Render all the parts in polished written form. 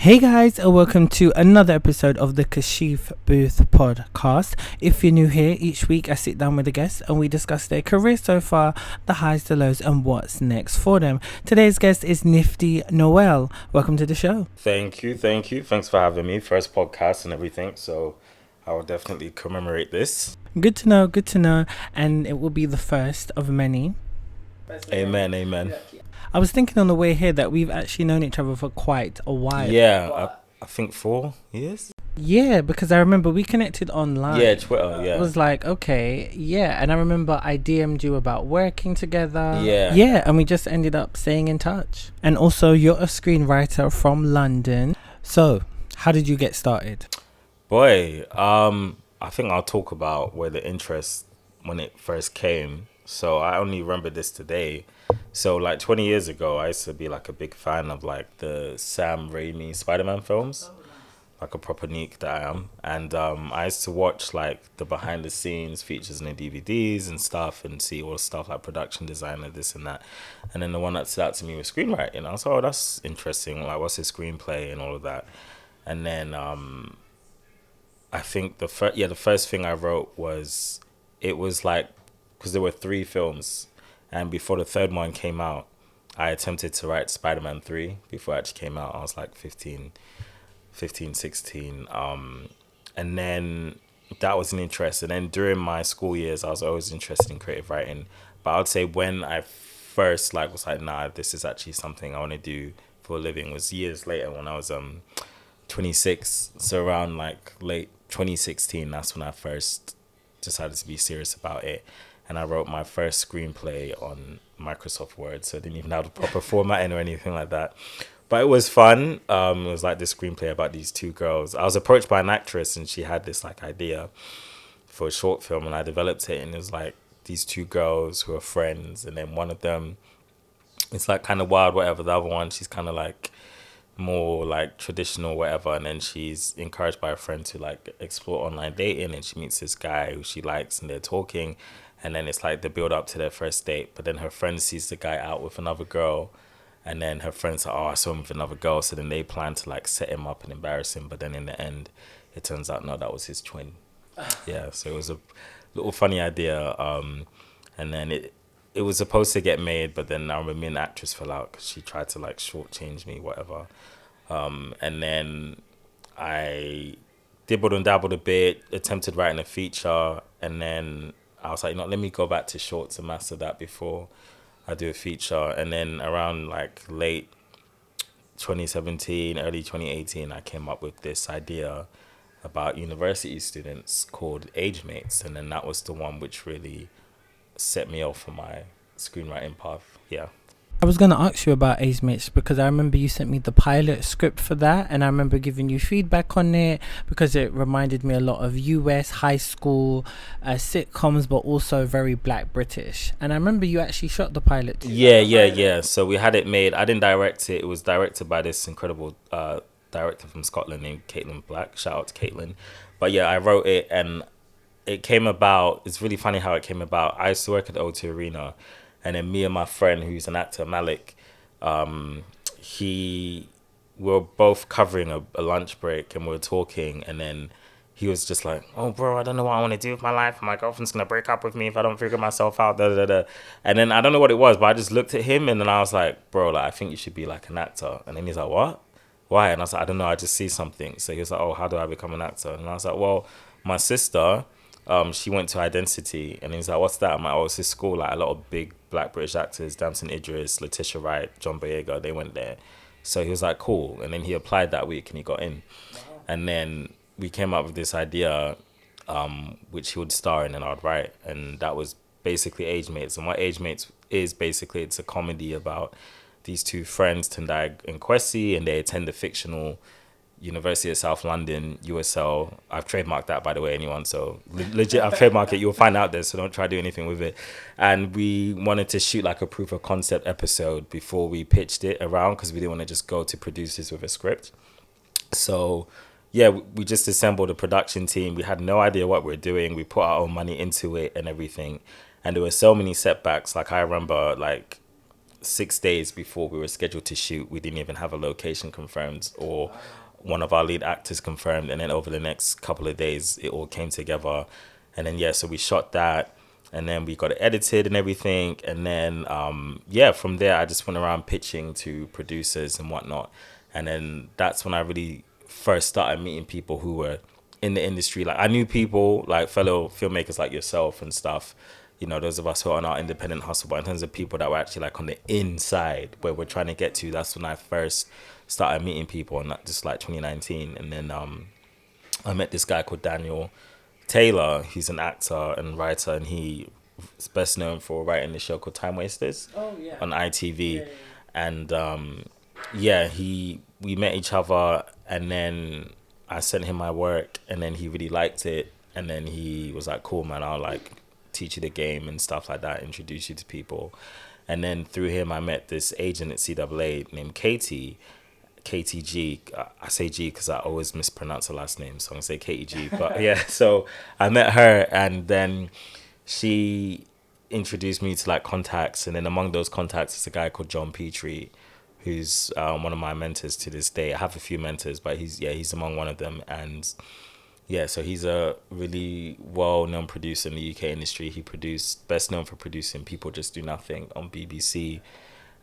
Hey guys, and welcome to another episode of the Kashif Booth podcast. If you're new here, each week I sit down with a guest and we discuss their career so far, the highs, the lows, and what's next for them. Today's guest is Nifty Noel. Welcome to the show. Thank you. Thanks for having me. First podcast and everything, so I will definitely commemorate this. Good to know, and it will be the first of many. Amen. I was thinking on the way here that we've actually known each other for quite a while. Yeah, I think 4 years. Yeah, because I remember we connected online. Yeah, Twitter, yeah. It was like, okay, yeah. And I remember I DM'd you about working together. Yeah. Yeah, and we just ended up staying in touch. And also, you're a screenwriter from London. So, how did you get started? Boy, I think I'll talk about where the interest, when it first came. So I only remember this today. So like 20 years ago, I used to be like a big fan of like the Sam Raimi Spider-Man films. Like a proper geek that I am. And I used to watch like the behind the scenes features in the DVDs and stuff and see all the stuff like production designer, this and that. And then the one that stood out to me was screenwriting. I was like, oh, that's interesting. Like, what's his screenplay and all of that. And then I think the first thing I wrote was, it was like, because there were 3 films. And before the third one came out, I attempted to write Spider-Man 3 before it actually came out. I was like 15, 16. And then that was an interest. And then during my school years, I was always interested in creative writing. But I would say when I first was like, nah, this is actually something I want to do for a living, was years later when I was 26. So around like late 2016, that's when I first decided to be serious about it. And I wrote my first screenplay on Microsoft Word, so I didn't even have the proper formatting or anything like that. But it was fun. It was like this screenplay about these 2 girls. I was approached by an actress, and she had this like idea for a short film, and I developed it. And it was like these 2 girls who are friends, and then one of them, it's like kind of wild, whatever. The other one, she's kind of like more like traditional, whatever. And then she's encouraged by a friend to like explore online dating, and she meets this guy who she likes, and they're talking. And then it's like the build up to their first date. But then her friend sees the guy out with another girl. And then her friend's like, oh, I saw him with another girl. So then they plan to like set him up and embarrass him. But then in the end, it turns out, no, that was his twin. Yeah, so it was a little funny idea. And then it was supposed to get made. But then I remember me and the actress fell out because she tried to like shortchange me, whatever. And then I dibbled and dabbled a bit, attempted writing a feature. And then I was like, let me go back to shorts and master that before I do a feature. And then around like late 2017, early 2018, I came up with this idea about university students called Age Mates. And then that was the one which really set me off for my screenwriting path. Yeah. I was going to ask you about Age Mates because I remember you sent me the pilot script for that, and I remember giving you feedback on it because it reminded me a lot of US high school sitcoms, but also very Black British. And I remember you actually shot the pilot too. Yeah. So we had it made. I didn't direct it. It was directed by this incredible director from Scotland named Caitlin Black. Shout out to Caitlin. But yeah, I wrote it, and it came about. It's really funny how it came about. I used to work at the O2 Arena. And then me and my friend, who's an actor, Malik, we were both covering a lunch break, and we were talking. And then he was just like, oh, bro, I don't know what I want to do with my life. My girlfriend's going to break up with me if I don't figure myself out. And then I don't know what it was, but I just looked at him, and then I was like, bro, like, I think you should be like an actor. And then he's like, what? Why? And I was like, I don't know. I just see something. So he was like, oh, how do I become an actor? And I was like, well, my sister... she went to Identity, and he's like, what's that? I'm like, oh, it's this school, like a lot of big Black British actors, Damson Idris, Letitia Wright, John Boyega, they went there. So he was like, cool. And then he applied that week and he got in. Wow. And then we came up with this idea, which he would star in and I'd write. And that was basically Age Mates. And what Age Mates is, basically, it's a comedy about these 2 friends, Tendai and Kwesi, and they attend the fictional University of South London, USL. I've trademarked that, by the way, anyone. So legit, I've trademarked it. You'll find out there, so don't try to do anything with it. And we wanted to shoot like a proof of concept episode before we pitched it around, because we didn't want to just go to producers with a script. So yeah, we just assembled a production team. We had no idea what we were doing. We put our own money into it and everything. And there were so many setbacks. Like I remember like 6 days before we were scheduled to shoot, we didn't even have a location confirmed or one of our lead actors confirmed. And then over the next couple of days, it all came together. And then, so we shot that, and then we got it edited and everything. And then, from there, I just went around pitching to producers and whatnot. And then that's when I really first started meeting people who were in the industry. Like, I knew people, like fellow filmmakers like yourself and stuff, those of us who are on our independent hustle. But in terms of people that were actually like on the inside where we're trying to get to, that's when I first started meeting people, and that just like 2019. And then I met this guy called Daniel Taylor. He's an actor and writer, and he's best known for writing the show called Time Wasters on ITV. And we met each other, and then I sent him my work, and then he really liked it, and then he was like, cool, man, I'll like teach you the game and stuff like that, introduce you to people. And then through him I met this agent at CAA named KTG. I say G because I always mispronounce her last name, so I'm gonna say KTG. But so I met her, and then she introduced me to like contacts, and then among those contacts is a guy called John Petrie, who's one of my mentors to this day. I have a few mentors, but he's among one of them. And so he's a really well-known producer in the UK industry. He best known for producing People Just Do Nothing on BBC.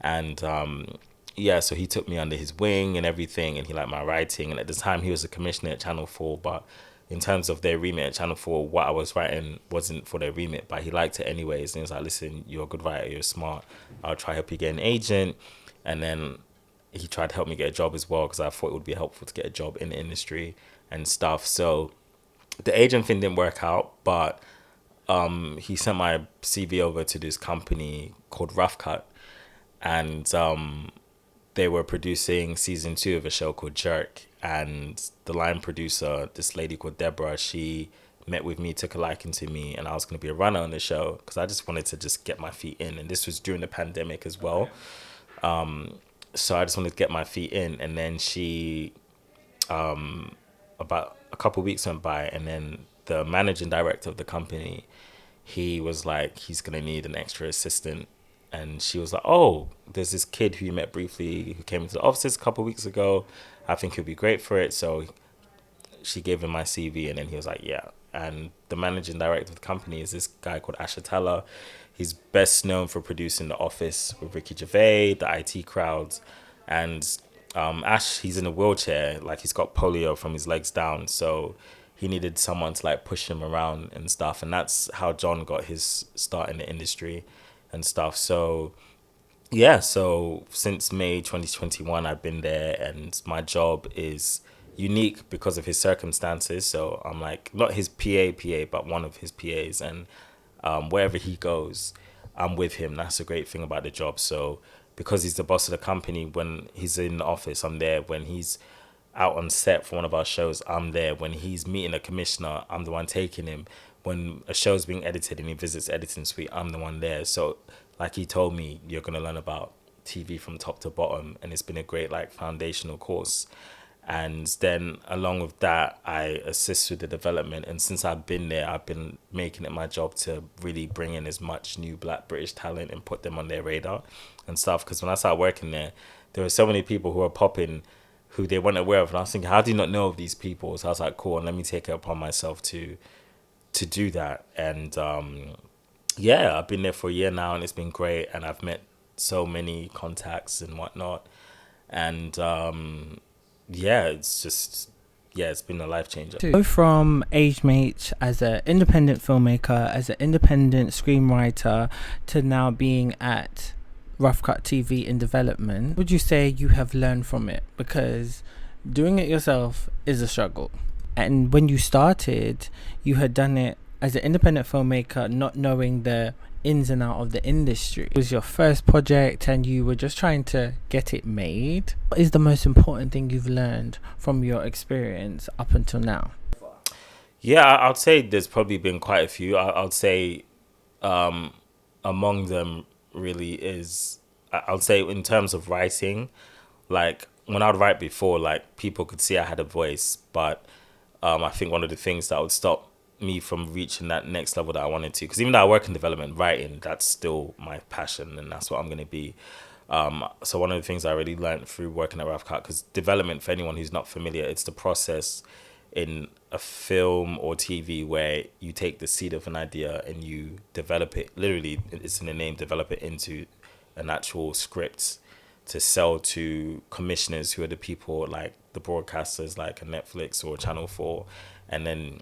And so he took me under his wing and everything, and he liked my writing. And at the time, he was a commissioner at Channel 4, but in terms of their remit at Channel 4, what I was writing wasn't for their remit, but he liked it anyways. And he was like, listen, you're a good writer, you're smart, I'll try to help you get an agent. And then he tried to help me get a job as well, because I thought it would be helpful to get a job in the industry and stuff. So the agent thing didn't work out, but he sent my CV over to this company called Rough Cut, and they were producing season 2 of a show called Jerk. And the line producer, this lady called Deborah, she met with me, took a liking to me, and I was going to be a runner on the show because I just wanted to just get my feet in. And this was during the pandemic as well. So I just wanted to get my feet in. And then she, about a couple of weeks went by, and then the managing director of the company, he was like, he's going to need an extra assistant. And she was like, oh, there's this kid who you met briefly who came into the offices a couple of weeks ago. I think he'll be great for it. So she gave him my CV, and then he was like, yeah. And the managing director of the company is this guy called Asher Teller. He's best known for producing The Office with Ricky Gervais, the IT Crowds. And Ash, he's in a wheelchair, like he's got polio from his legs down. So he needed someone to like push him around and stuff. And that's how John got his start in the industry and stuff. So so since May 2021, I've been there, and my job is unique because of his circumstances. So I'm like, not his PA, but one of his PAs. And wherever he goes, I'm with him. That's a great thing about the job. So because he's the boss of the company, when he's in the office, I'm there. When he's out on set for one of our shows, I'm there. When he's meeting a commissioner, I'm the one taking him. When a show's being edited and he visits editing suite, I'm the one there. So like he told me, you're going to learn about TV from top to bottom, and it's been a great like foundational course. And then along with that, I assist with the development. And since I've been there, I've been making it my job to really bring in as much new Black British talent and put them on their radar and stuff. Because when I started working there were so many people who were popping who they weren't aware of. And I was thinking, how do you not know of these people? So I was like, cool, and let me take it upon myself to do that. And I've been there for a year now, and it's been great. And I've met so many contacts and whatnot. And it's been a life changer. Go from Age Mates as an independent filmmaker, as an independent screenwriter, to now being at Rough Cut TV in development. Would you say you have learned from it? Because doing it yourself is a struggle. And when you started, you had done it as an independent filmmaker, not knowing the ins and out of the industry. It was your first project and you were just trying to get it made. What is the most important thing you've learned from your experience up until now? Yeah, I'd say there's probably been quite a few. I'd say among them really is, I'd say in terms of writing, like when I'd write before, like people could see I had a voice, but I think one of the things that would stop me from reaching that next level that I wanted to, because even though I work in development, writing, that's still my passion and that's what I'm going to be. So one of the things I really learned through working at Rough Cut, because development, for anyone who's not familiar, it's the process in a film or TV where you take the seed of an idea and you develop it. Literally, it's in the name, develop it into an actual script to sell to commissioners, who are the people like the broadcasters, like a Netflix or Channel 4, and then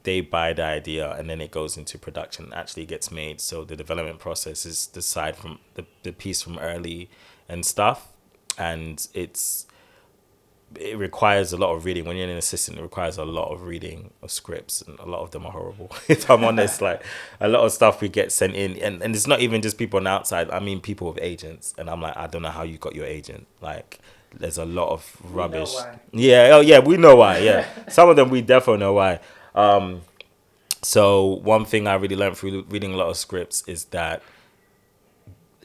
they buy the idea and then it goes into production, actually gets made. So the development process is the side from the piece from early and stuff, and it requires a lot of reading. When you're an assistant, it requires a lot of reading of scripts, and a lot of them are horrible. If I'm honest, like a lot of stuff we get sent in, and it's not even just people on the outside. I mean, people with agents, and I'm like, I don't know how you got your agent. Like, there's a lot of rubbish. Yeah, oh yeah, we know why. Yeah, some of them we definitely know why. So one thing I really learned through reading a lot of scripts is that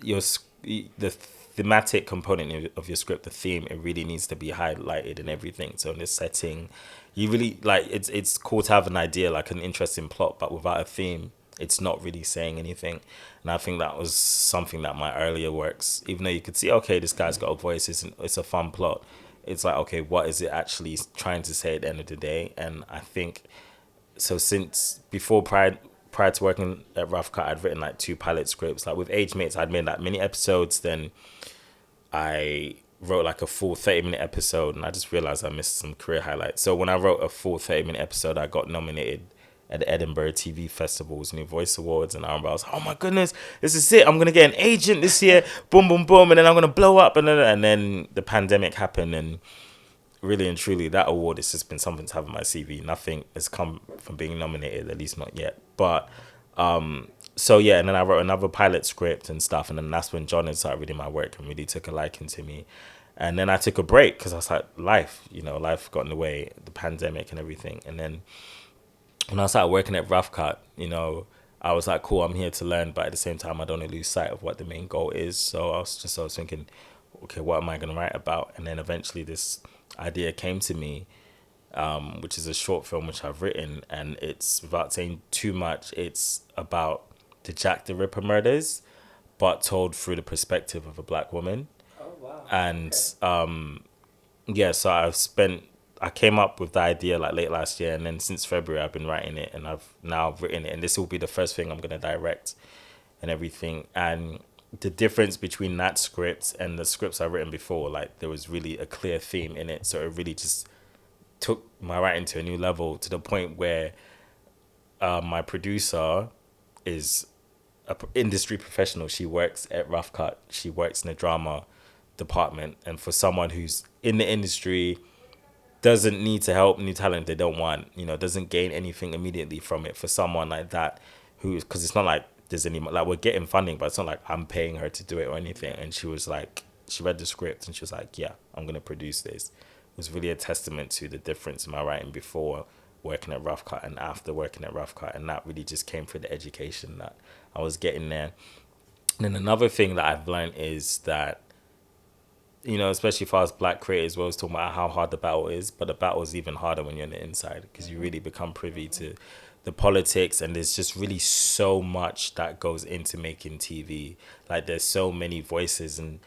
the thematic component of your script, the theme, it really needs to be highlighted in everything. So in this setting, you really like it's cool to have an idea, like an interesting plot, but without a theme, it's not really saying anything. And I think that was something that my earlier works, even though you could see, okay, this guy's got a voice, it's a fun plot. It's like, okay, what is it actually trying to say at the end of the day? And I think so since prior to working at Rough Cut, I'd written like 2 pilot scripts. Like with Age Mates, I'd made like mini episodes. Then I wrote like a full 30-minute episode, and I just realized I missed some career highlights. So when I wrote a full 30-minute episode, I got nominated at the Edinburgh TV Festival's New Voice Awards, and I was like, oh my goodness, this is it. I'm going to get an agent this year, boom, boom, boom, and then I'm going to blow up. And then the pandemic happened, and really and truly, that award has just been something to have on my CV. Nothing has come from being nominated, at least not yet. But so yeah, and then I wrote another pilot script and stuff, and then that's when John had started reading my work and really took a liking to me. And then I took a break because I was like, life got in the way, the pandemic and everything. And then when I started working at Rough Cut, I was like, cool, I'm here to learn, but at the same time, I don't want to lose sight of what the main goal is. So I was thinking, okay, what am I going to write about? And then eventually this idea came to me, which is a short film which I've written, and it's, without saying too much, it's about the Jack the Ripper murders, but told through the perspective of a black woman. Oh wow! And yeah, so I came up with the idea like late last year, and then since February I've been writing it, and I've now written it, and this will be the first thing I'm gonna direct and everything. And the difference between that script and the scripts I've written before, like there was really a clear theme in it, so it really just took my writing to a new level, to the point where my producer is an industry professional. She works at Rough Cut. She works in the drama department, and for someone who's in the industry, doesn't need to help new talent they don't want, doesn't gain anything immediately from it. For someone like that, because it's not like there's any, like we're getting funding, but it's not like I'm paying her to do it or anything. And she was like, she read the script and she was like, yeah, I'm going to produce this. It was really a testament to the difference in my writing before working at Rough Cut and after working at Rough Cut. And that really just came through the education that I was getting there. And then another thing that I've learned is that, especially for us black creators, we're always talking about how hard the battle is, but the battle is even harder when you're on the inside, because you really become privy to the politics, and there's just really so much that goes into making TV. Like there's so many voices in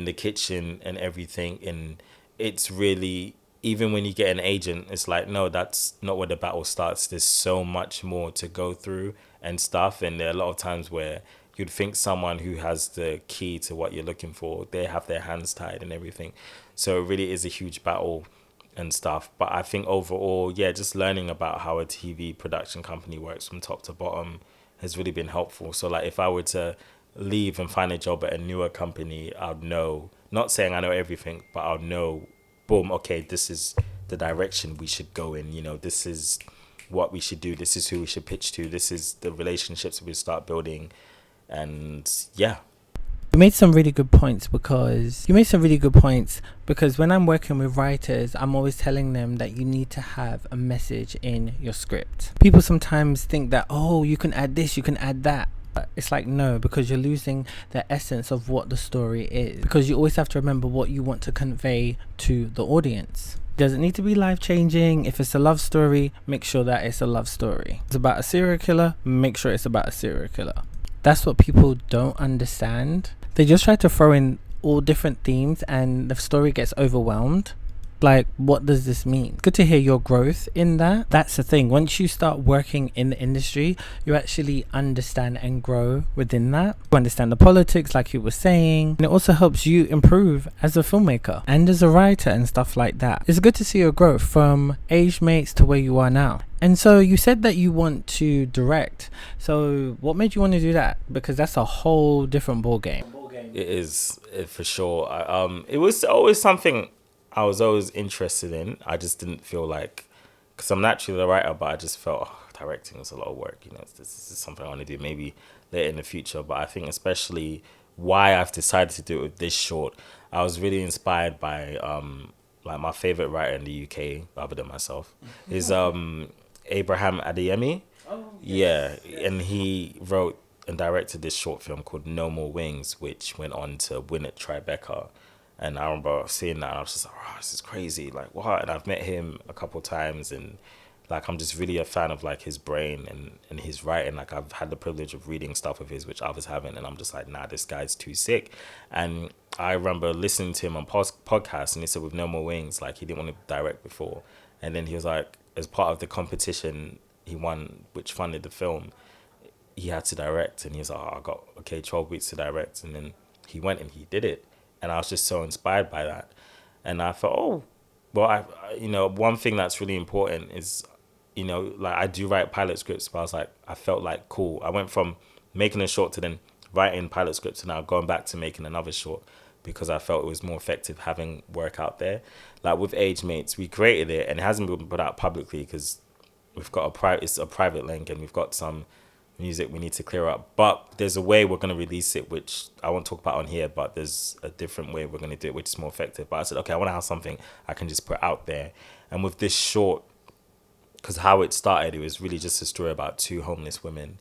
the kitchen and everything, and it's really, even when you get an agent, it's like, no, that's not where the battle starts. There's so much more to go through and stuff, and there are a lot of times where you'd think someone who has the key to what you're looking for, they have their hands tied and everything. So it really is a huge battle and stuff. But I think overall, yeah, just learning about how a TV production company works from top to bottom has really been helpful. So like if I were to leave and find a job at a newer company, I'd know, not saying I know everything, but I'll know, boom, okay, this is the direction we should go in. This is what we should do. This is who we should pitch to. This is the relationships we start building. And yeah, you made some really good points because when I'm working with writers, I'm always telling them that you need to have a message in your script. People sometimes think that, oh, you can add this, you can add that. But it's like, no, because you're losing the essence of what the story is, because you always have to remember what you want to convey to the audience. Does it need to be life-changing? If it's a love story, make sure that it's a love story. It's about a serial killer, make sure it's about a serial killer. That's what people don't understand. They just try to throw in all different themes and the story gets overwhelmed, like, what does this mean? Good to hear your growth in that. That's the thing. Once you start working in the industry, you actually understand and grow within that. You understand the politics, like you were saying. And it also helps you improve as a filmmaker and as a writer and stuff like that. It's good to see your growth from age mates to where you are now. And so you said that you want to direct. So what made you want to do that? Because that's a whole different ball game. It is, for sure. It was always something I was always interested in. I just didn't feel like, because I'm naturally a writer, but I just felt directing was a lot of work. This is something I want to do maybe later in the future. But I think especially why I've decided to do it with this short, I was really inspired by like my favorite writer in the UK, other than myself, is Abraham Adeyemi. Yeah, and he wrote and directed this short film called No More Wings, which went on to win at Tribeca. And I remember seeing that and I was just like, oh, this is crazy. Like, what? And I've met him a couple times and like, I'm just really a fan of like his brain and his writing. Like, I've had the privilege of reading stuff of his, which others haven't. And I'm just like, nah, this guy's too sick. And I remember listening to him on podcasts and he said with No More Wings, like he didn't want to direct before. And then he was like, as part of the competition he won, which funded the film, he had to direct. And he was like, oh, I got, 12 weeks to direct. And then he went and he did it. And I was just so inspired by that. And I thought, oh, well, one thing that's really important is, like I do write pilot scripts, but I felt like, cool. I went from making a short to then writing pilot scripts and now going back to making another short because I felt it was more effective having work out there. Like with Age Mates, we created it and it hasn't been put out publicly because we've got it's a private link and we've got some music we need to clear up, but there's a way we're going to release it which I won't talk about on here, but there's a different way we're going to do it which is more effective. But I said, okay, I want to have something I can just put out there. And with this short, because how it started, it was really just a story about two homeless women,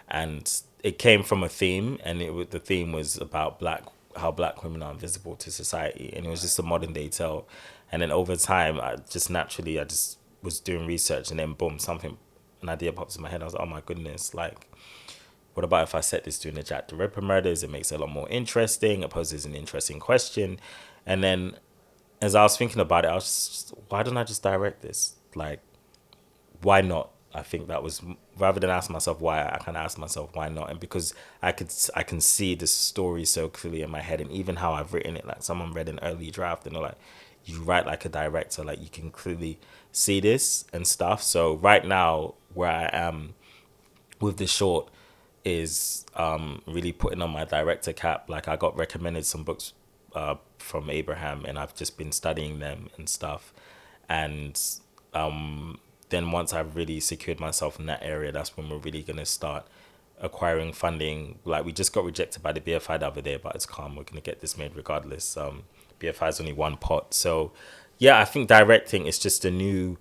and it came from a theme, and the theme was about how black women are invisible to society, and it was just a modern day tale. And then over time, I just was doing research, and then boom, an idea pops in my head. I was like, oh my goodness, like, what about if I set this during the Jack the Ripper murders? It makes it a lot more interesting. It poses an interesting question. And then as I was thinking about it, I was just, why don't I just direct this? Like, why not? I think that was, rather than ask myself why, I kind of asked myself why not. And because I can see the story so clearly in my head, and even how I've written it, like someone read an early draft and they're like, you write like a director, like you can clearly see this and stuff. So right now where I am with the short is really putting on my director cap. Like I got recommended some books from Abraham and I've just been studying them and stuff. And then once I've really secured myself in that area, that's when we're really going to start acquiring funding. Like we just got rejected by the BFI the other day, but it's calm. We're going to get this made regardless. BFI is only one pot. So yeah, I think directing is just a new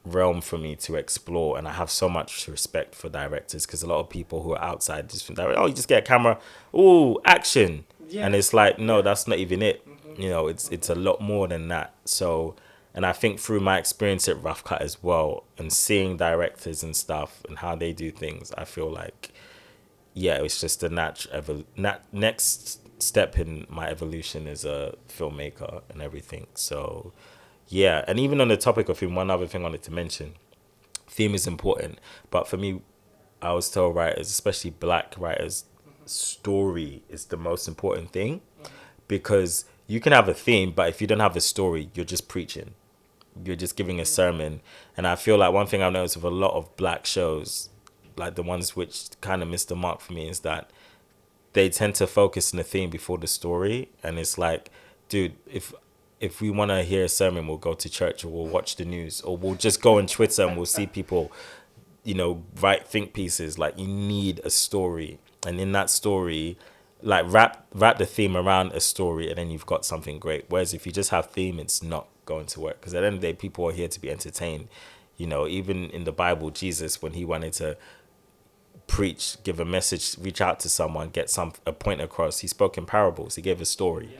realm for me to explore, and I have so much respect for directors because a lot of people who are outside just think, oh, you just get a camera, oh, action. Yeah. And it's like, no, that's not even it. Mm-hmm. It's a lot more than that. So, and I think through my experience at Rough Cut as well, and seeing directors and stuff and how they do things, I feel like, yeah, it's just a next step in my evolution as a filmmaker and everything. So yeah, and even on the topic of theme, one other thing I wanted to mention, theme is important, but for me, I always tell writers, especially black writers, story is the most important thing, because you can have a theme, but if you don't have a story, you're just preaching. You're just giving a sermon. And I feel like one thing I've noticed with a lot of black shows, like the ones which kind of missed the mark for me, is that they tend to focus on the theme before the story. And it's like, dude, if we want to hear a sermon, we'll go to church or we'll watch the news or we'll just go on Twitter and we'll see people, write think pieces. Like, you need a story. And in that story, like wrap the theme around a story, and then you've got something great. Whereas if you just have theme, it's not going to work. Because at the end of the day, people are here to be entertained. Even in the Bible, Jesus, when he wanted to preach, give a message, reach out to someone, get a point across, he spoke in parables. He gave a story,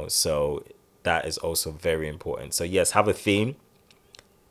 so that is also very important. So yes, have a theme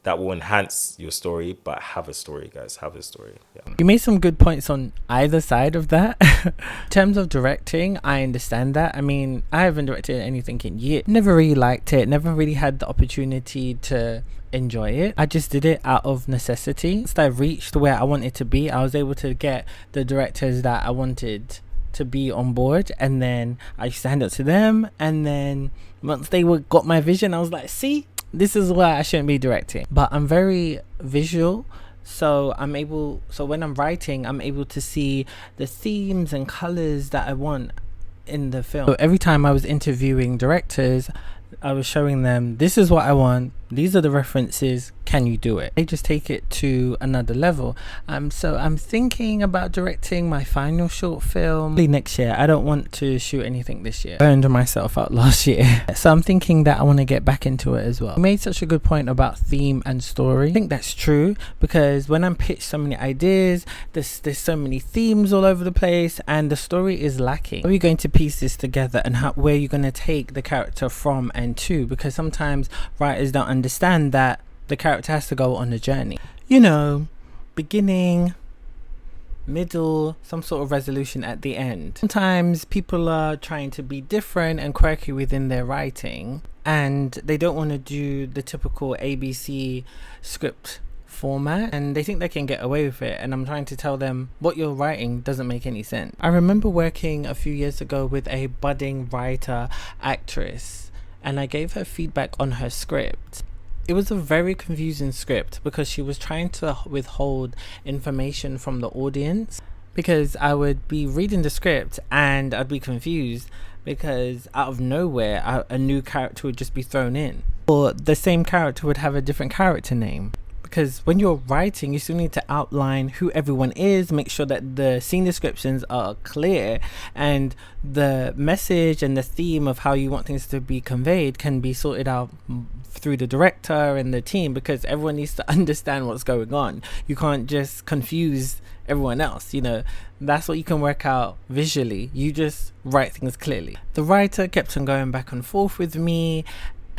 that will enhance your story. But have a story, guys. Have a story. Yeah. You made some good points on either side of that. In terms of directing, I understand that. I mean, I haven't directed anything in years. Never really liked it. Never really had the opportunity to enjoy it. I just did it out of necessity. Once I reached where I wanted to be, I was able to get the directors that I wanted to be on board, and then I used to hand it to them, and then once they got my vision, I was like, see, this is why I shouldn't be directing. But I'm very visual, so when I'm writing, I'm able to see the themes and colors that I want in the film. So every time I was interviewing directors, I was showing them, this is what I want, these are the references, can you do it? They just take it to another level. So I'm thinking about directing my final short film next year. I don't want to shoot anything this year. I burned myself out last year. So I'm thinking that I want to get back into it as well. You made such a good point about theme and story. I think that's true, because when I'm pitched so many ideas, there's so many themes all over the place, and the story is lacking. How are you going to piece this together, and where are you going to take the character from and to? Because sometimes writers don't understand that the character has to go on a journey. You know, beginning, middle, some sort of resolution at the end. Sometimes people are trying to be different and quirky within their writing, and they don't want to do the typical ABC script format, and they think they can get away with it, and I'm trying to tell them what you're writing doesn't make any sense. I remember working a few years ago with a budding writer actress, and I gave her feedback on her script. It was a very confusing script because she was trying to withhold information from the audience, because I would be reading the script and I'd be confused because out of nowhere a new character would just be thrown in, or the same character would have a different character name. Because when you're writing, you still need to outline who everyone is, make sure that the scene descriptions are clear, and the message and the theme of how you want things to be conveyed can be sorted out through the director and the team, because everyone needs to understand what's going on. You can't just confuse everyone else. You know, that's what you can work out visually. You just write things clearly. The writer kept on going back and forth with me,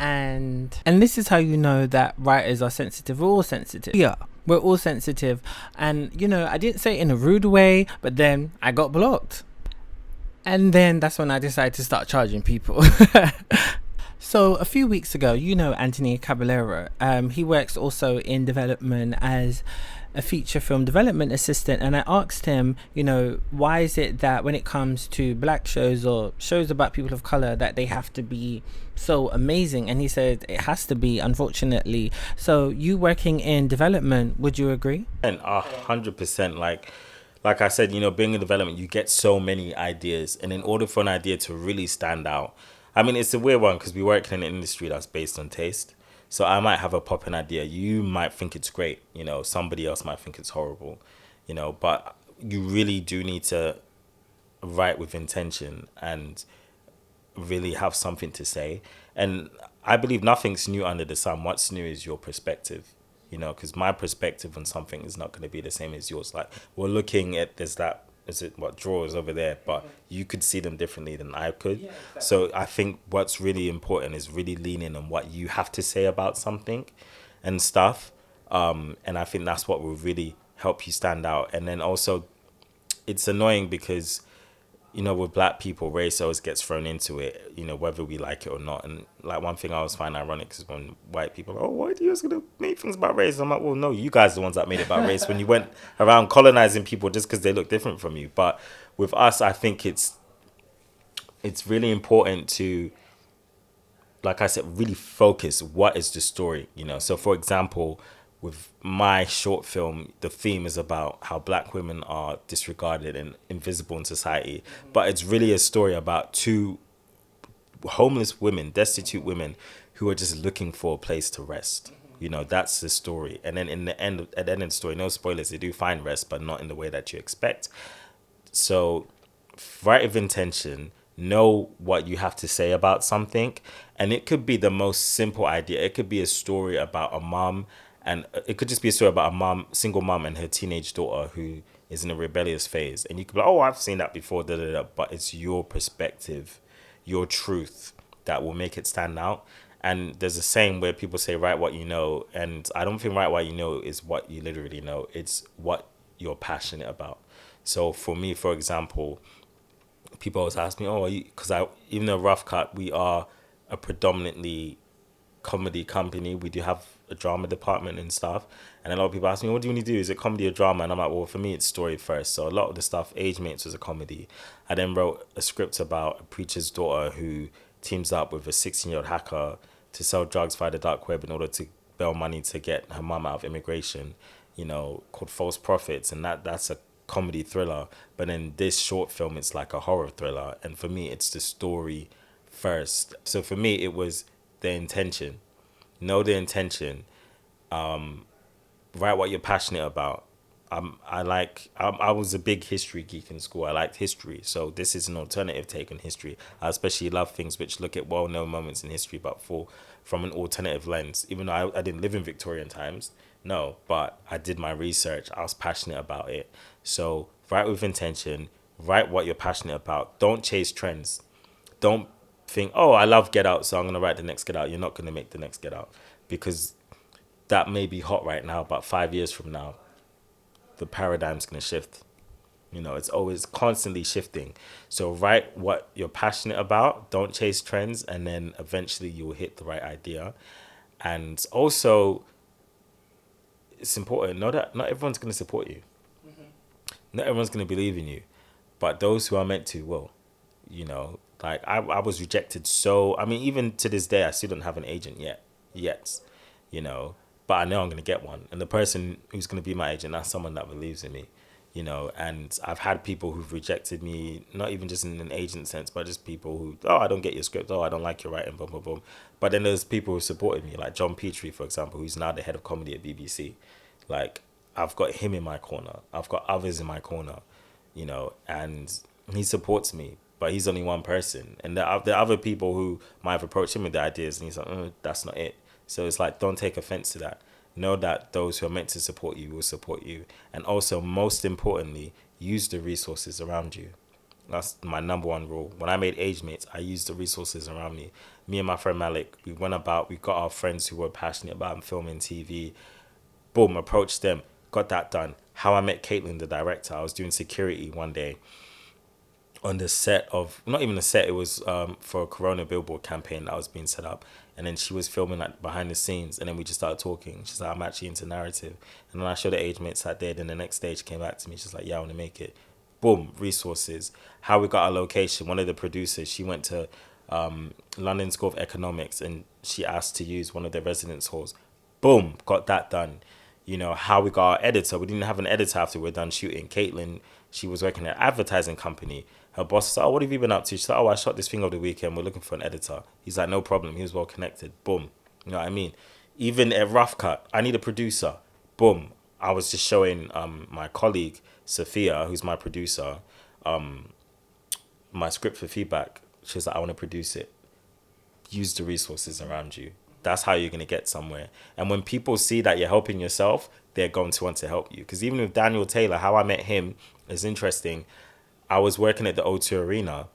and this is how you know that writers are sensitive. We're all sensitive. Yeah, we're all sensitive. And you know, I didn't say it in a rude way, but then I got blocked, and then that's when I decided to start charging people. So a few weeks ago, you know Anthony Caballero, he works also in development as a feature film development assistant, and I asked him, you know, why is it that when it comes to black shows or shows about people of color that they have to be so amazing? And he said it has to be, unfortunately. So you working in development, would you agree? And 100%, like I said, you know, being in development, you get so many ideas, and in order for an idea to really stand out, I mean, it's a weird one because we work in an industry that's based on taste. So I might have a popping idea. You might think it's great. You know, somebody else might think it's horrible. You know, but you really do need to write with intention and really have something to say. And I believe nothing's new under the sun. What's new is your perspective. You know, because my perspective on something is not going to be the same as yours. Like, we're looking at drawers over there, but you could see them differently than I could. Yeah, exactly. So I think what's really important is really leaning on what you have to say about something and stuff. And I think that's what will really help you stand out. And then also, it's annoying because, you know, with black people, race always gets thrown into it, you know, whether we like it or not. And like, one thing I always find ironic is when white people are, oh, why are you guys going to make things about race? I'm like, well, no, you guys are the ones that made it about race when you went around colonizing people just because they look different from you. But with us, I think it's really important to, like I said, really focus. What is the story, you know? So, for example, with my short film, the theme is about how black women are disregarded and invisible in society. But it's really a story about two homeless women, destitute women, who are just looking for a place to rest. You know, that's the story. And then at the end of the story, no spoilers, they do find rest, but not in the way that you expect. So write with intention, know what you have to say about something. And it could be the most simple idea. It could be a story about a mom, and it could just be a story about a single mom and her teenage daughter who is in a rebellious phase. And you could be like, oh, I've seen that before, but it's your perspective, your truth that will make it stand out. And there's a saying where people say, write what you know. And I don't think write what you know is what you literally know. It's what you're passionate about. So for me, for example, people always ask me, oh, because even though Rough Cut, we are a predominantly comedy company. We do have a drama department and stuff. And a lot of people ask me, what do you want to do? Is it comedy or drama? And I'm like, well, for me, it's story first. So a lot of the stuff, Age Mates was a comedy. I then wrote a script about a preacher's daughter who teams up with a 16-year-old hacker to sell drugs via the dark web in order to bail money to get her mum out of immigration, called False Prophets. And that's a comedy thriller. But in this short film, it's like a horror thriller. And for me, it's the story first. So for me, it was the intention. Know the intention. Write what you're passionate about. I was a big history geek in school. I liked history, so this is an alternative take on history. I especially love things which look at well-known moments in history, but from an alternative lens. Even though I didn't live in Victorian times, no, but I did my research. I was passionate about it. So write with intention. Write what you're passionate about. Don't chase trends. Don't think, oh, I love Get Out, so I'm gonna write the next Get Out. You're not gonna make the next Get Out, because that may be hot right now, but 5 years from now, the paradigm's going to shift. It's always constantly shifting. So write what you're passionate about. Don't chase trends, and then eventually you'll hit the right idea. And also, it's important. Know that not everyone's going to support you. Not everyone's going to believe in you, but those who are meant to will. Like I was rejected. So, I mean, even to this day, I still don't have an agent yet. But I know I'm going to get one. And the person who's going to be my agent, that's someone that believes in me, and I've had people who've rejected me, not even just in an agent sense, but just people who, oh, I don't get your script. Oh, I don't like your writing, boom, boom, boom. But then there's people who supported me, like John Petrie, for example, who's now the head of comedy at BBC. Like, I've got him in my corner. I've got others in my corner, and he supports me. But he's only one person. And there are other people who might have approached him with the ideas, and he's like, that's not it. So it's like, don't take offense to that. Know that those who are meant to support you will support you. And also, most importantly, use the resources around you. That's my number one rule. When I made Age Mates, I used the resources around me. Me and my friend Malik, we got our friends who were passionate about film and TV. Boom, approached them, got that done. How I Met Caitlin, the director. I was doing security one day on the set of, not even the set, it was for a Corona billboard campaign that was being set up. And then she was filming like behind the scenes, and then we just started talking. She's like, I'm actually into narrative. And then I showed her Age Mates that day. Then the next day she came back to me. She's like, yeah, I want to make it. Boom, resources. How we got our location. One of the producers, she went to London School of Economics, and she asked to use one of their residence halls. Boom, got that done. How we got our editor. We didn't have an editor after we were done shooting. Caitlin, she was working at an advertising company. Her boss said, oh, what have you been up to? She said, oh, I shot this thing over the weekend. We're looking for an editor. He's like, no problem. He was well connected. Boom. You know what I mean? Even at Rough Cut, I need a producer. Boom. I was just showing my colleague, Sophia, who's my producer, my script for feedback. She was like, I want to produce it. Use the resources around you. That's how you're going to get somewhere. And when people see that you're helping yourself, they're going to want to help you. Because even with Daniel Taylor, how I met him is interesting. I was working at the O2 Arena,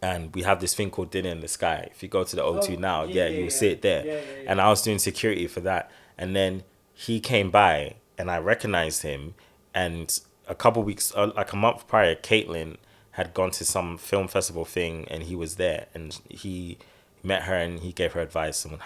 and we have this thing called Dinner in the Sky. If you go to the O2 now, you'll see it there. Yeah. And I was doing security for that. And then he came by, and I recognized him. And a couple weeks, like a month prior, Caitlin had gone to some film festival thing, and he was there. And he met her, and he gave her advice on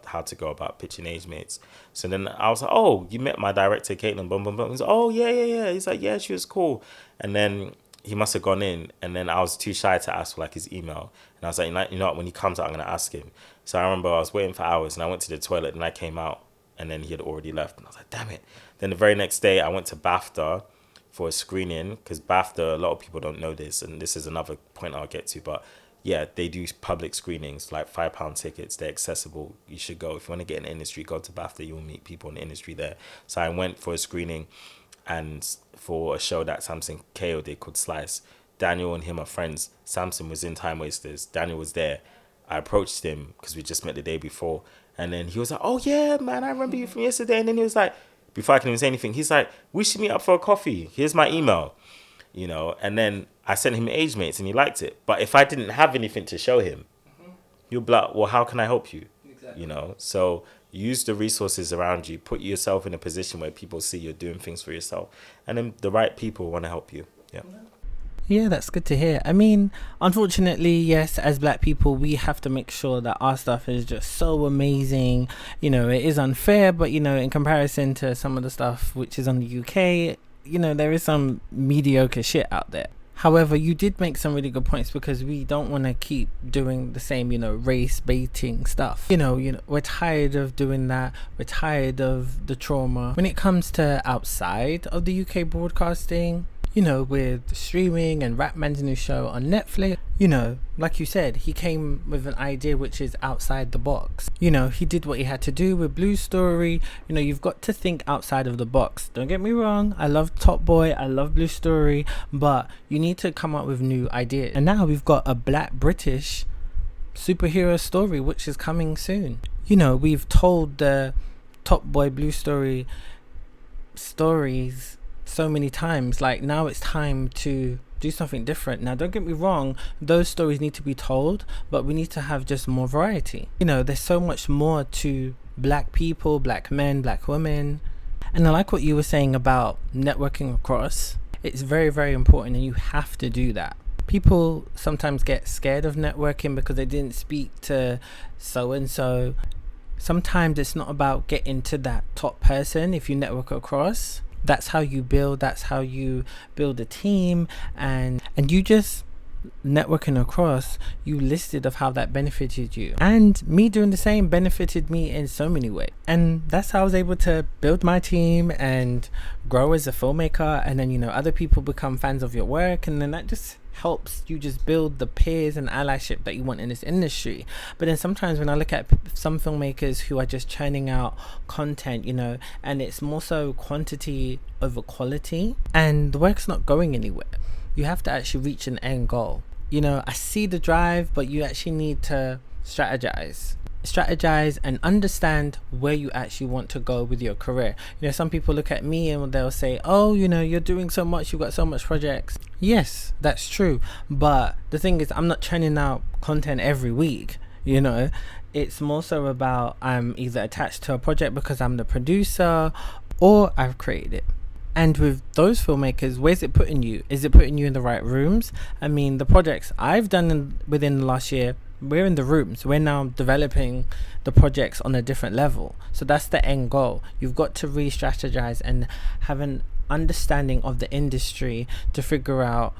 how to go about pitching Age Mates. So then I was like, oh, you met my director, Caitlin, boom, boom, boom. He's like, oh, yeah. He's like, yeah, she was cool. And then he must have gone in, and then I was too shy to ask for like his email. And I was like, you know what, when he comes out, I'm going to ask him. So I remember I was waiting for hours, and I went to the toilet, and I came out, and then he had already left. And I was like, damn it. Then the very next day, I went to BAFTA for a screening, because BAFTA, a lot of people don't know this, and this is another point I'll get to, but yeah, they do public screenings, like £5 tickets. They're accessible. You should go. If you want to get in the industry, go to BAFTA. You'll meet people in the industry there. So I went for a screening, and for a show that Samson KO did called Slice. Daniel and him are friends. Samson was in Time Wasters. Daniel was there. I approached him because we just met the day before. And then he was like, oh yeah, man, I remember you from yesterday. And then he was like, before I can even say anything, he's like, we should meet up for a coffee. Here's my email. And then I sent him Age Mates, and he liked it. But if I didn't have anything to show him, you'd be like, well, how can I help you? you know. So use the resources around you, put yourself in a position where people see you're doing things for yourself, and then the right people want to help you. Yeah. Yeah, that's good to hear. I mean, unfortunately, yes, as black people, we have to make sure that our stuff is just so amazing. You know, it is unfair, but, you know, in comparison to some of the stuff which is on the UK, you know, there is some mediocre shit out there. However, you did make some really good points, because we don't want to keep doing the same, you know, race baiting stuff. You know, we're tired of doing that. We're tired of the trauma. When it comes to outside of the UK broadcasting, you know, with streaming and Ratman's new show on Netflix, you know, like you said, he came with an idea which is outside the box. You know, he did what he had to do with Blue Story. You know, you've got to think outside of the box. Don't get me wrong, I love Top Boy, I love Blue Story, but you need to come up with new ideas. And now we've got a black British superhero story which is coming soon. You know, we've told the Top Boy Blue Story stories so many times. Like, now it's time to do something different. Now, don't get me wrong, those stories need to be told, but we need to have just more variety. You know, there's so much more to black people, black men, black women. And I like what you were saying about networking across. It's very, very important, and you have to do that. People sometimes get scared of networking because they didn't speak to so and so. Sometimes it's not about getting to that top person. If you network across, that's how you build a team, and you just networking across, you listed of how that benefited you, and me doing the same benefited me in so many ways. And that's how I was able to build my team and grow as a filmmaker. And then, you know, other people become fans of your work, and then that just helps you just build the peers and allyship that you want in this industry. But then sometimes when I look at some filmmakers who are just churning out content, you know, and it's more so quantity over quality, and the work's not going anywhere. You have to actually reach an end goal. You know, I see the drive, but you actually need to strategize and understand where you actually want to go with your career. You know, some people look at me and they'll say, oh, you know, you're doing so much, you've got so much projects. Yes, that's true, but the thing is, I'm not churning out content every week. You know, it's more so about I'm either attached to a project because I'm the producer, or I've created it. And with those filmmakers, where's it putting you? Is it putting you in the right rooms? I mean, the projects I've done within the last year, we're in the rooms. We're now developing the projects on a different level. So that's the end goal. You've got to re-strategize and have an understanding of the industry to figure out,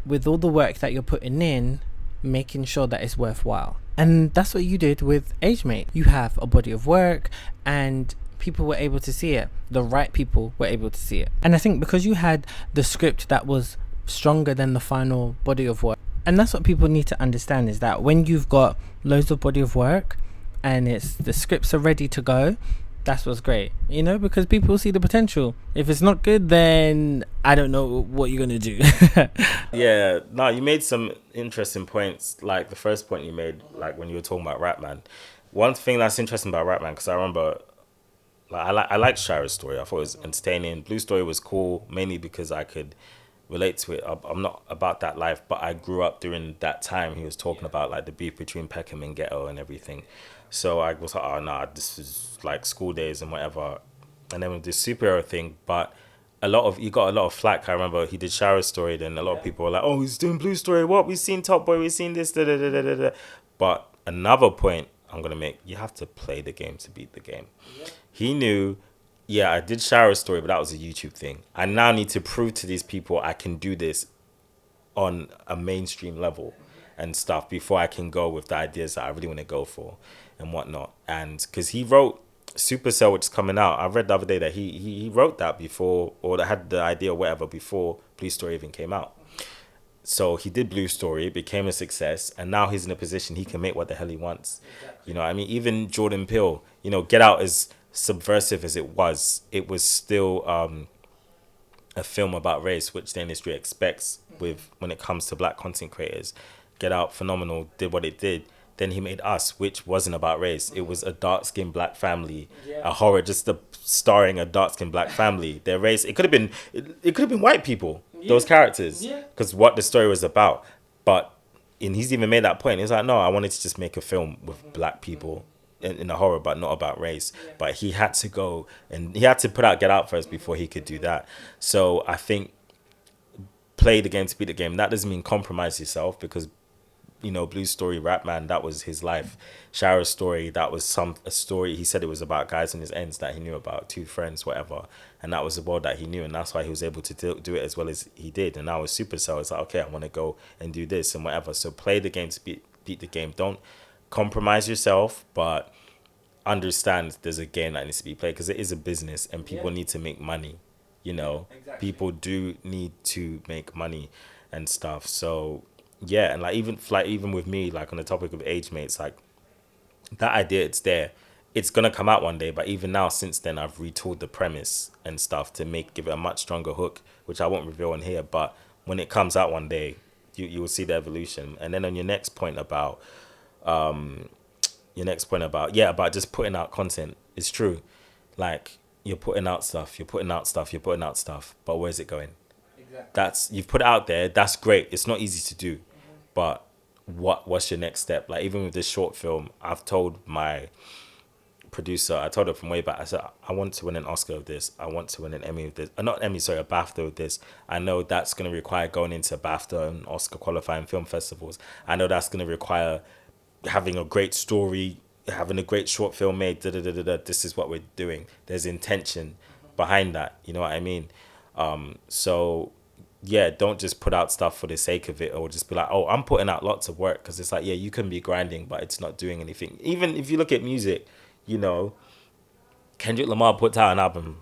with all the work that you're putting in, making sure that it's worthwhile. And that's what you did with AgeMate. You have a body of work, and people were able to see it. The right people were able to see it. And I think because you had the script that was stronger than the final body of work, and that's what people need to understand, is that when you've got loads of body of work and it's the scripts are ready to go, that's what's great, you know, because people see the potential. If it's not good, then I don't know what you're gonna do. Yeah, no, you made some interesting points. Like the first point you made, like when you were talking about Ratman. One thing that's interesting about Ratman, because I remember, like, I liked Shira's story. I thought it was entertaining. Blue Story was cool, mainly because I could relate to it. I'm not about that life, but I grew up during that time. He was talking about like the beef between Peckham and Ghetto and everything. So I was like, oh nah, this is like school days and whatever. And then with this superhero thing, but he got a lot of flack. I remember he did Shira's story, then a lot of people were like, oh, he's doing Blue Story. What? We've seen Top Boy, we've seen this, da da da da da da. But another point I'm gonna make, you have to play the game to beat the game. Yeah. He knew, yeah, I did Shira's story, but that was a YouTube thing. I now need to prove to these people I can do this on a mainstream level and stuff before I can go with the ideas that I really want to go for and whatnot. And because he wrote Supercell, which is coming out, I read the other day that he wrote that before, or that had the idea or whatever before Blue Story even came out. So he did Blue Story, it became a success, and now he's in a position he can make what the hell he wants. Exactly. You know, I mean, even Jordan Peele, you know, Get Out, as subversive as it was still a film about race, which the industry expects with when it comes to black content creators. Get Out, phenomenal, did what it did. Then he made Us, which wasn't about race. It was a dark-skinned black family, a horror, starring a dark-skinned black family. Their race, it could have been white people, those characters, because what the story was about. But he's even made that point. He's like, no, I wanted to just make a film with black people in a horror, but not about race. But he had to go and he had to put out Get Out first before he could do that. So I think play the game to beat the game. That doesn't mean compromise yourself, because Blue's story, Rap Man, that was his life. Shara's story, that was a story. He said it was about guys in his ends that he knew about, two friends, whatever, and that was the world that he knew, and that's why he was able to do it as well as he did. And now with Supercell, it's like, okay, I want to go and do this and whatever. So play the game to beat the game. Don't compromise yourself, but understand there's a game that needs to be played, because it is a business and people need to make money. Exactly. People do need to make money and stuff. So yeah, and even with me, like on the topic of age mates, like that idea, it's there. It's gonna come out one day, but even now, since then, I've retooled the premise and stuff to give it a much stronger hook, which I won't reveal on here. But when it comes out one day, you will see the evolution. And then on your next point about about just putting out content, it's true. Like you're putting out stuff, but where's it going? Exactly. You've put it out there. That's great. It's not easy to do, but what's your next step? Like even with this short film, I've told my producer, I told her from way back, I said, I want to win an Oscar with this. I want to win an Emmy with this. Not Emmy, sorry, a BAFTA with this. I know that's going to require going into BAFTA and Oscar qualifying film festivals. I know that's going to require having a great story, having a great short film made. This is what we're doing. There's intention behind that. You know what I mean? So yeah, don't just put out stuff for the sake of it, or just be like, oh, I'm putting out lots of work, because it's like, yeah, you can be grinding, but it's not doing anything. Even if you look at music, Kendrick Lamar puts out an album,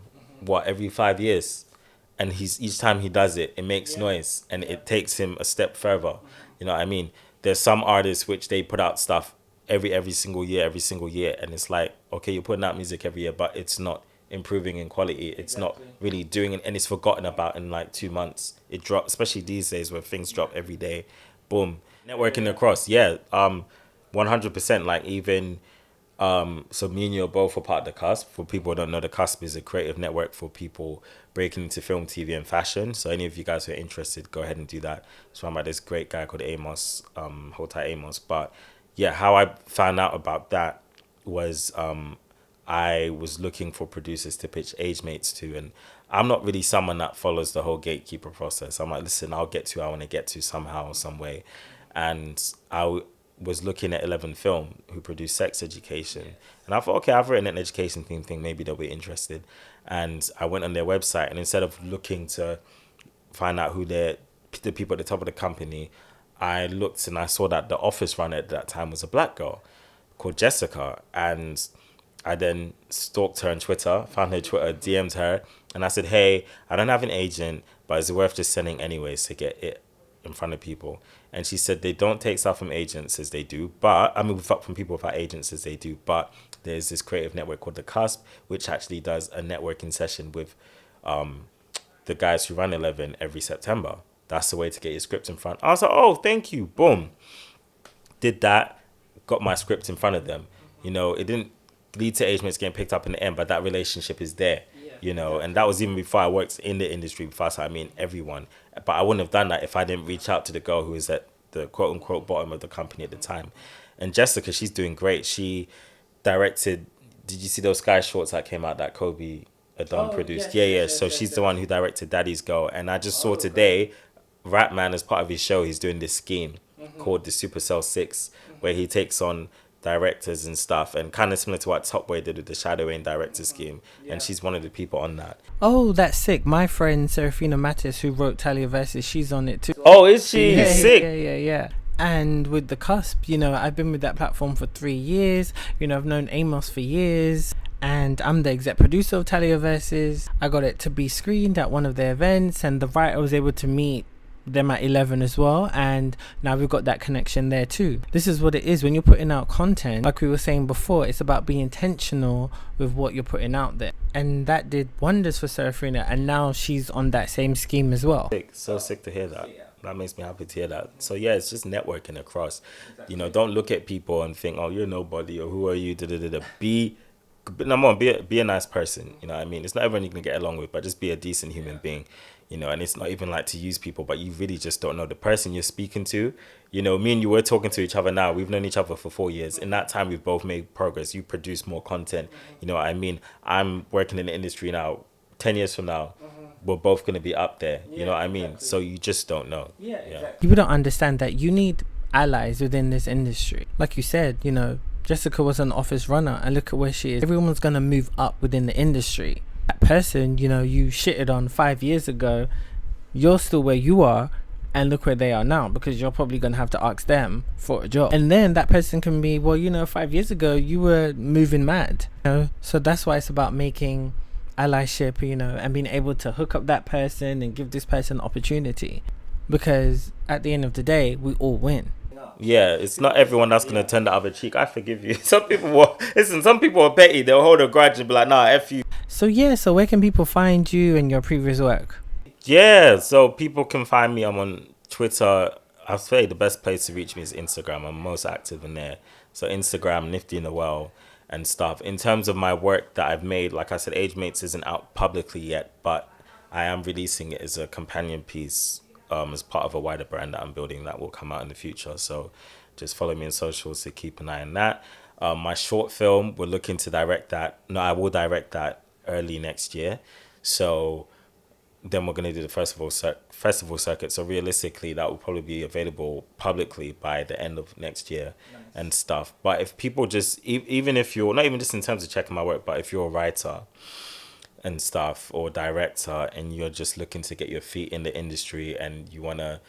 every 5 years, and each time he does it, it makes noise, and it takes him a step further. You know what I mean? There's some artists which they put out stuff every single year, and it's like, okay, you're putting out music every year, but it's not improving in quality. It's not really doing it, and it's forgotten about in like 2 months. It drops, especially these days where things drop every day. Boom. Networking across, 100%. Like even so me and you are both a part of the Cusp. For people who don't know, the Cusp is a creative network for people breaking into film, TV, and fashion. So any of you guys who are interested, go ahead and do that. It's run by this great guy called Amos, Hotai Amos. But yeah, how I found out about that was I was looking for producers to pitch age mates to, and I'm not really someone that follows the whole gatekeeper process. I'm like, listen, I'll get to who I want to get to somehow, some way. And I was looking at 11 Film, who produced Sex Education. And I thought, okay, I've written an education thing, maybe they'll be interested. And I went on their website, and instead of looking to find out who the people at the top of the company, I looked and I saw that the office runner at that time was a black girl called Jessica. And I then stalked her on Twitter, found her Twitter, DM'd her, and I said, hey, I don't have an agent, but is it worth just sending anyways to get it in front of people? And she said they don't take stuff from agents as they do, from people without agents as they do, but there's this creative network called The Cusp, which actually does a networking session with the guys who run 11 every September. That's the way to get your script in front. I was like, oh, thank you. Boom. Did that, got my script in front of them. It didn't lead to age mates getting picked up in the end, but that relationship is there. And that was even before I worked in the industry, before I mean everyone. But I wouldn't have done that if I didn't reach out to the girl who was at the quote unquote bottom of the company at the time. And Jessica, she's doing great. She directed, did you see those Sky shorts that came out that Kobe Adon produced? So she's the one who directed Daddy's Girl. And I just saw today, Rap Man, as part of his show, he's doing this scheme called the Supercell 6, where he takes on directors and stuff, and kind of similar to what Top Boy did with the Shadowing director scheme. And she's one of the people on that. Oh, that's sick. My friend Serafina Mattis, who wrote Talia Versus, she's on it too. Oh, is she? Sick. Yeah. And with The Cusp, I've been with that platform for 3 years. I've known Amos for years, and I'm the exec producer of Talia Versus. I got it to be screened at one of their events, and the writer was able to meet them at 11 as well, and now we've got that connection there too. This is what it is when you're putting out content. Like we were saying before, it's about being intentional with what you're putting out there, and that did wonders for Serafina, and now she's on that same scheme as well. So sick to hear that. That makes me happy to hear that. So yeah, it's just networking across. Don't look at people and think, oh, you're nobody, or who are you, be number one, be a nice person. You know what I mean? It's not everyone you can get along with, but just be a decent human being. and it's not even like to use people, but you really just don't know the person you're speaking to. Me and you were talking to each other now. We've known each other for 4 years. In that time, we've both made progress. You produce more content. You know what I mean? I'm working in the industry now. 10 years from now, we're both going to be up there. You know what I mean? Exactly. So you just don't know. Yeah, exactly. People don't understand that you need allies within this industry. Like you said, Jessica was an office runner, and look at where she is. Everyone's going to move up within the industry. That person, you shitted on 5 years ago, you're still where you are, and look where they are now, because you're probably going to have to ask them for a job. And then that person can be, 5 years ago, you were moving mad. So that's why it's about making allyship, and being able to hook up that person and give this person opportunity. Because at the end of the day, we all win. Yeah, it's not everyone that's going to turn the other cheek. I forgive you. Some people are petty. They'll hold a grudge and be like, nah, F you. So where can people find you and your previous work? Yeah, so people can find me. I'm on Twitter. I'll say the best place to reach me is Instagram. I'm most active in there. So Instagram, Nifty Noel and stuff. In terms of my work that I've made, like I said, Age Mates isn't out publicly yet, but I am releasing it as a companion piece as part of a wider brand that I'm building that will come out in the future. So just follow me on socials to keep an eye on that. My short film, we're looking to direct that. No, I will direct that early next year. So then we're going to do the festival circuit. So realistically, that will probably be available publicly by the end of next year. Nice. And stuff. But if people just, even if you're, not even just in terms of checking my work, but if you're a writer and stuff or director and you're just looking to get your feet in the industry and you want to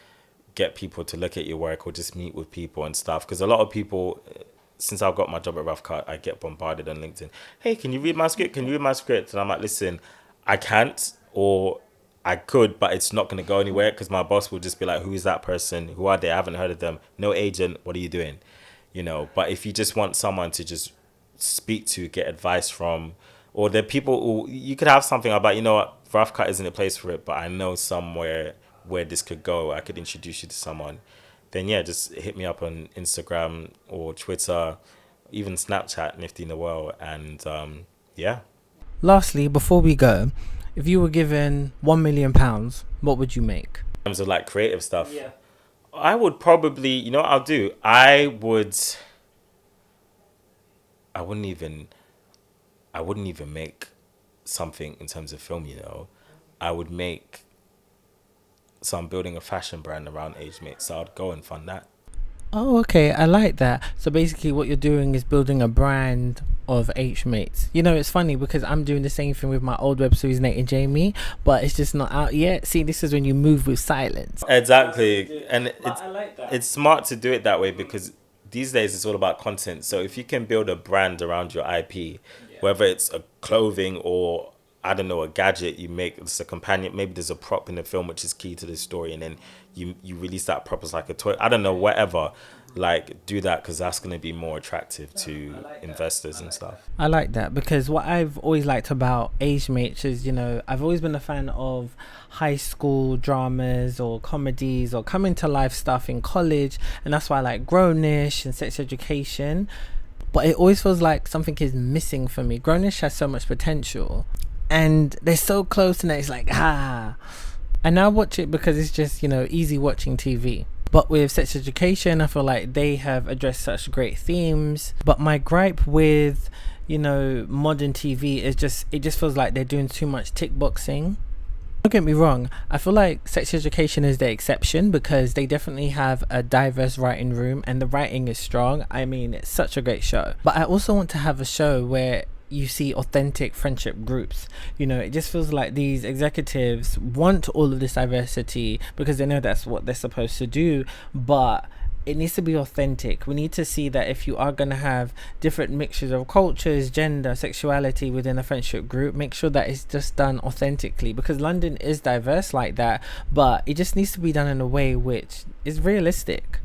get people to look at your work or just meet with people and stuff, because a lot of people, since I've got my job at Rough Cut, I get bombarded on LinkedIn. Hey, can you read my script? And I'm like, listen, I can't, or I could, but it's not going to go anywhere, because my boss will just be like, who is that person? Who are they? I haven't heard of them. No agent. What are you doing? But if you just want someone to just speak to, get advice from, or the people who you could have something about, Rough Cut isn't a place for it, but I know somewhere where this could go. I could introduce you to someone. Then yeah, just hit me up on Instagram or Twitter, even Snapchat, Nifty Noel, and yeah. Lastly, before we go, if you were given £1 million, what would you make? In terms of like creative stuff, yeah, I would probably, what I'll do? I wouldn't even make something in terms of film, I would make, so I'm building a fashion brand around Age Mates, so I'd go and fund that. Oh, okay, I like that. So basically what you're doing is building a brand of Age Mates. It's funny because I'm doing the same thing with my old web series, Nate and Jamie, but it's just not out yet. See, this is when you move with silence. Exactly. And I like that. It's smart to do it that way, because these days it's all about content. So if you can build a brand around your IP, whether it's a clothing or, I don't know, a gadget you make, it's a companion, maybe there's a prop in the film which is key to the story, and then you release that prop as like a toy, I don't know, whatever, like do that, because that's going to be more attractive to investors and stuff. I like that, because what I've always liked about Age Mates is, I've always been a fan of high school dramas or comedies or coming to life stuff in college, and that's why I like Grownish and Sex Education. But it always feels like something is missing for me. Grownish has so much potential, and they're so close, and it's like, I now watch it because it's just, easy watching TV. But with Sex Education, I feel like they have addressed such great themes. But my gripe with, modern TV is it just feels like they're doing too much tick boxing. Don't get me wrong, I feel like Sex Education is the exception, because they definitely have a diverse writing room and the writing is strong. I mean, it's such a great show. But I also want to have a show where you see authentic friendship groups. It just feels like these executives want all of this diversity because they know that's what they're supposed to do, but it needs to be authentic. We need to see that if you are going to have different mixtures of cultures, gender, sexuality within a friendship group, make sure that it's just done authentically, because London is diverse like that, but it just needs to be done in a way which is realistic.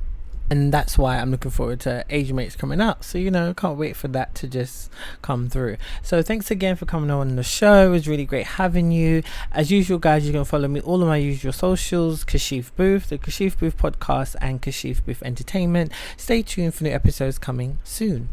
And that's why I'm looking forward to Age Mates coming out. So, can't wait for that to just come through. So thanks again for coming on the show. It was really great having you. As usual, guys, you can follow me all of my usual socials, Kashif Booth, the Kashif Booth podcast, and Kashif Booth Entertainment. Stay tuned for new episodes coming soon.